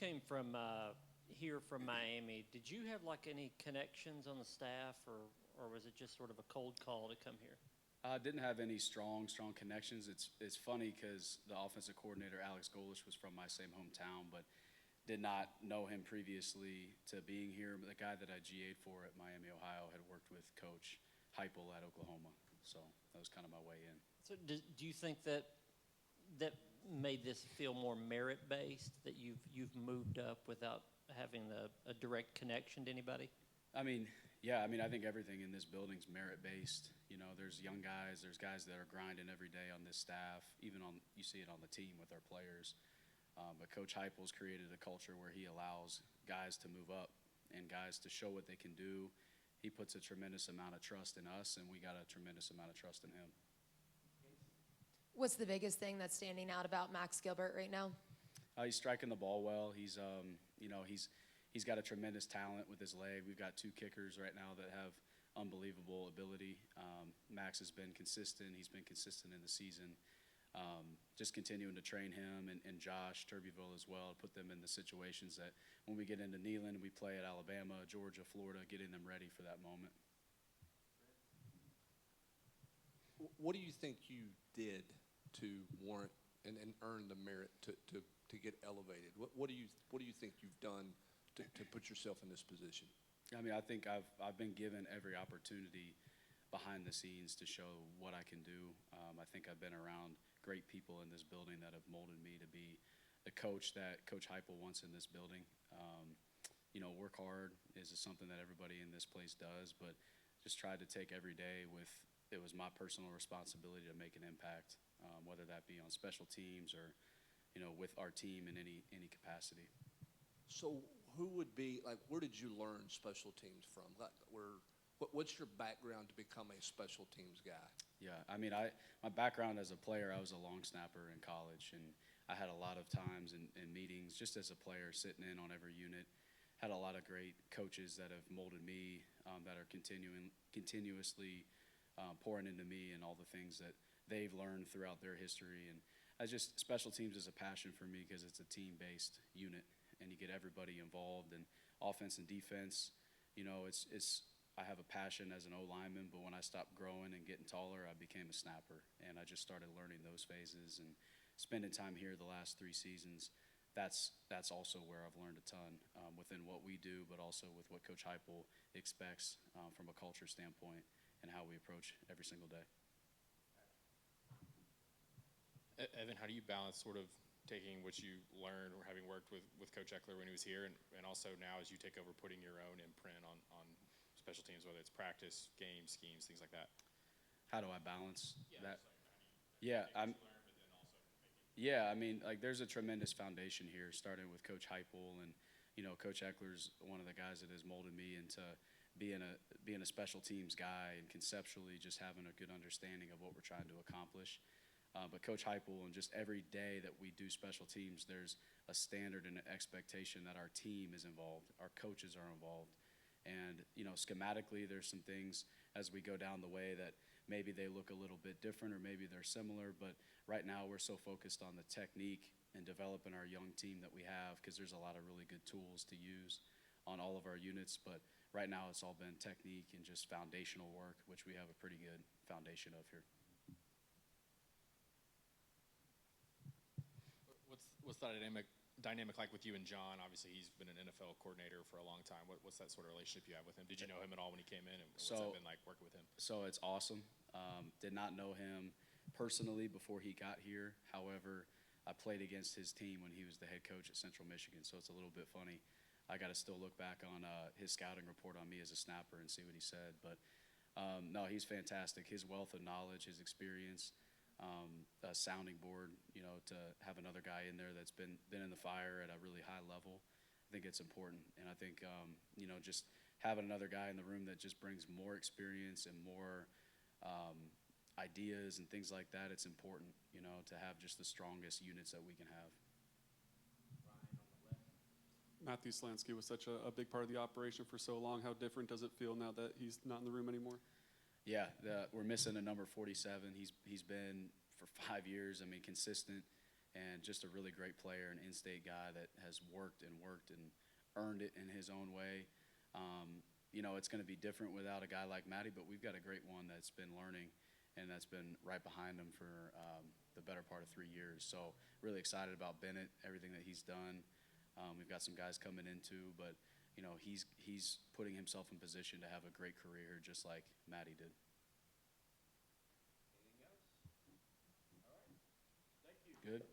came from here from Miami. Did you have like any connections on the staff, or was it just sort of a cold call to come here? I didn't have any strong connections. It's funny because the offensive coordinator, Alex Golish, was from my same hometown, but did not know him previously to being here. The guy that I GA'd for at Miami, Ohio, had worked with Coach Heupel at Oklahoma. So that was kind of my way in. So do you think that made this feel more merit-based, that you've moved up without having a direct connection to anybody? I mean, yeah, I think everything in this building's merit-based. You know, there's young guys, there's guys that are grinding every day on this staff, you see it on the team with our players. But Coach Heupel's created a culture where he allows guys to move up and guys to show what they can do. He puts a tremendous amount of trust in us, and we got a tremendous amount of trust in him. What's the biggest thing that's standing out about Max Gilbert right now? He's striking the ball well. He's he's got a tremendous talent with his leg. We've got 2 kickers right now that have unbelievable ability. Max has been consistent. He's been consistent in the season. Just continuing to train him and Josh Turbyville as well, put them in the situations that when we get into Neyland, we play at Alabama, Georgia, Florida, getting them ready for that moment. What do you think you did to warrant and earn the merit to get elevated? What do you think you've done to put yourself in this position? I mean, I think I've been given every opportunity behind the scenes to show what I can do. I think I've been around great people in this building that have molded me to be the coach that Coach Heupel wants in this building. Work hard is something that everybody in this place does, but just tried to take every day with it was my personal responsibility to make an impact, whether that be on special teams or, with our team in any capacity. So who would be, where did you learn special teams from? What's your background to become a special teams guy? Yeah, I mean, my background as a player, I was a long snapper in college, and I had a lot of times in meetings just as a player sitting in on every unit. Had a lot of great coaches that have molded me, that are continuously pouring into me and all the things that they've learned throughout their history. And special teams is a passion for me because it's a team-based unit, and you get everybody involved. And offense and defense, I have a passion as an O-lineman, but when I stopped growing and getting taller, I became a snapper. And I just started learning those phases and spending time here the last 3 seasons. That's also where I've learned a ton within what we do, but also with what Coach Heupel expects from a culture standpoint and how we approach every single day. Evan, how do you balance sort of taking what you learned or having worked with Coach Eckler when he was here and also now as you take over putting your own imprint on special teams, whether it's practice, games, schemes, things like that? How do I balance that? There's a tremendous foundation here, starting with Coach Heupel, and Coach Eckler's one of the guys that has molded me into being a special teams guy and conceptually just having a good understanding of what we're trying to accomplish. But Coach Heupel, and just every day that we do special teams, there's a standard and an expectation that our team is involved, our coaches are involved. And, schematically, there's some things as we go down the way that maybe they look a little bit different or maybe they're similar. But right now we're so focused on the technique and developing our young team that we have because there's a lot of really good tools to use on all of our units. But right now it's all been technique and just foundational work, which we have a pretty good foundation of here. What's that dynamic like with you and John? Obviously, he's been an NFL coordinator for a long time. What's that sort of relationship you have with him? Did you know him at all when he came in? And what's that been like working with him? So it's awesome. Did not know him personally before he got here. However, I played against his team when he was the head coach at Central Michigan, so it's a little bit funny. I got to still look back on his scouting report on me as a snapper and see what he said. But, no, he's fantastic. His wealth of knowledge, his experience, a sounding board, to have another guy in there that's been in the fire at a really high level. I think it's important. And I think, just having another guy in the room that just brings more experience and more ideas and things like that, it's important, to have just the strongest units that we can have. Matthew Slansky was such a big part of the operation for so long. How different does it feel now that he's not in the room anymore? Yeah, we're missing a number 47. He's been for 5 years. I mean, consistent. and just a really great player, an in-state guy that has worked and earned it in his own way. It's going to be different without a guy like Matty, but we've got a great one that's been learning and that's been right behind him for the better part of 3 years. So really excited about Bennett, everything that he's done. We've got some guys coming in too, but he's putting himself in position to have a great career just like Matty did. Anything else? All right. Thank you. Good.